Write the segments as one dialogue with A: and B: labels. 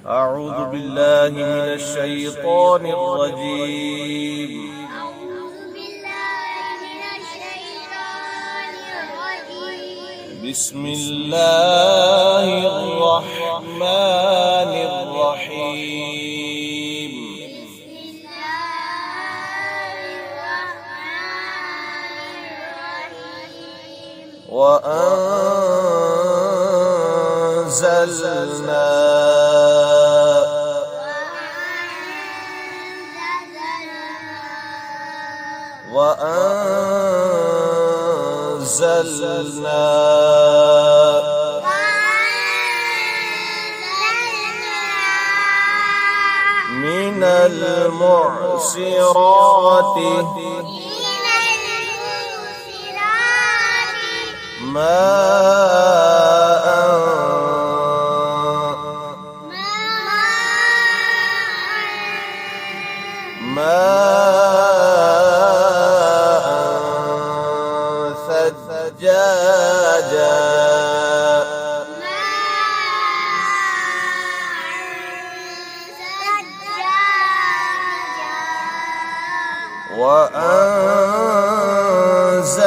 A: أعوذ بالله من الشيطان الرجيم. بسم الله الرحمن الرحيم. وأنزلنا من المعصرات ماء ثجاجا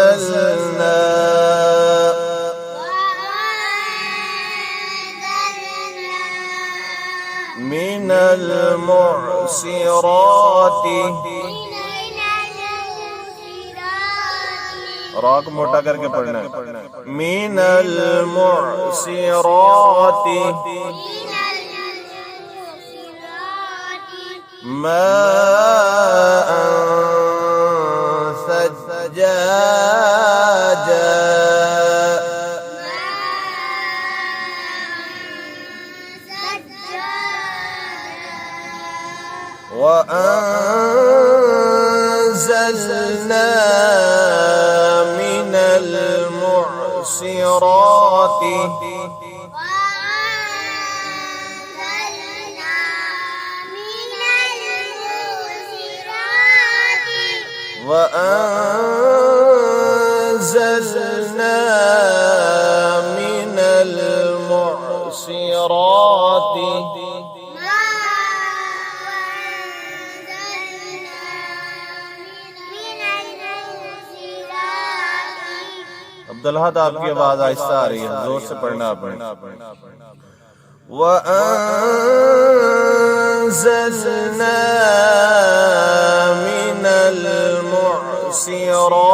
A: وأنزلنا من المعصرات राग मोटा करके पढ़ना है। मिनल मुअसिराति माअन सज्जाजा وأنزلنا من المعصرات وأنزلنا من المعصرات अब्दुल्लाह आपकी आवाज आहिस्ता आ रही है, जोर से पढ़ना आपने। वअंज़लना मिनल मुअसिराति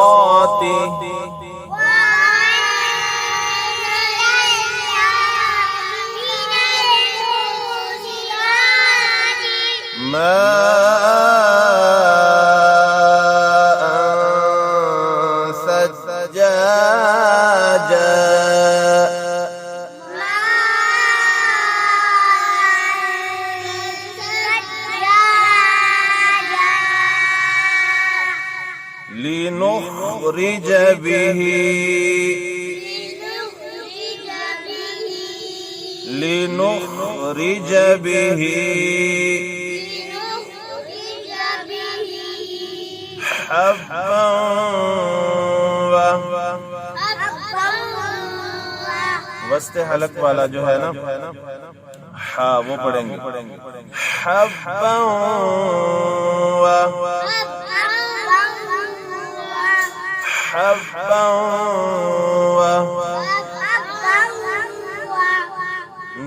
A: لنخرج به حبا वस्ते हलक वाला जो है ना, हाँ वो पढ़ेंगे। हब्बा حبا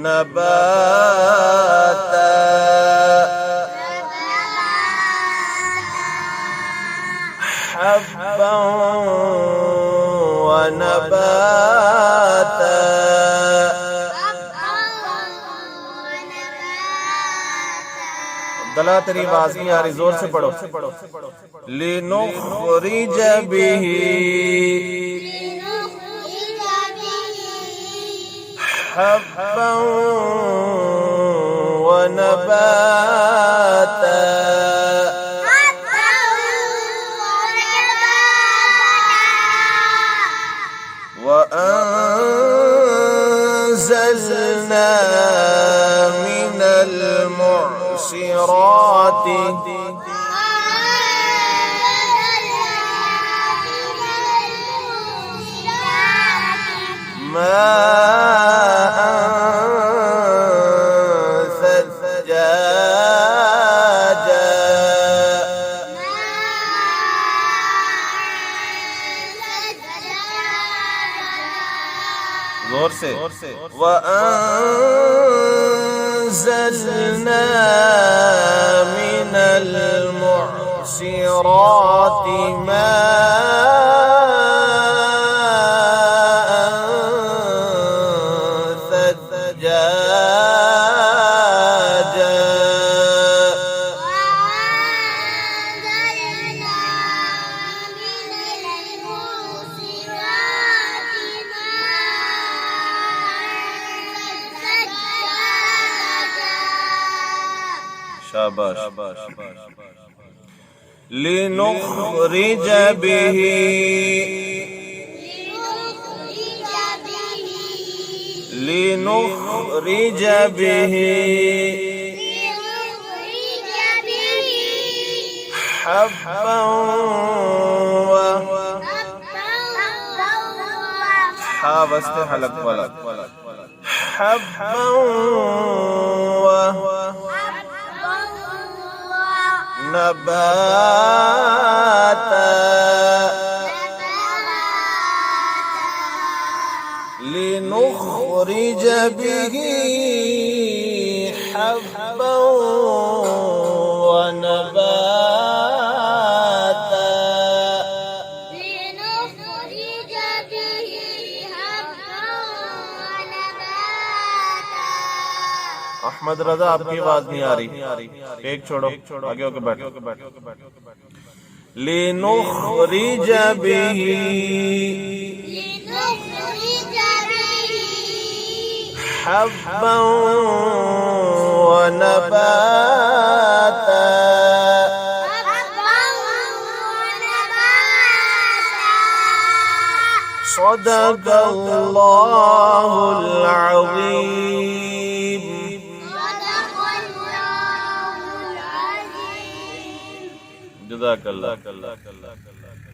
A: نباتا حبا ونباتا अब्दुल्लाह तेरी आवाज नहीं आ रही, जोर से पढ़ो। लिनुखरिज बिही हब्बा वनबाता وأنزلنا من المعصرات ماء وأنزلنا من المعصرات ماء ثجاجا شاباش. لنخرج به حبا حلق حبا نباتا لنخرج به حبا ونباتا अहमद रजा आपकी आवाज नहीं आ रही, एक छोड़ो, आगे होके बैठो। लिनुखरिज बिही हब्बा व नबाता सदक़ल्लाहुल अज़ीम। जज़ाकल्लाह।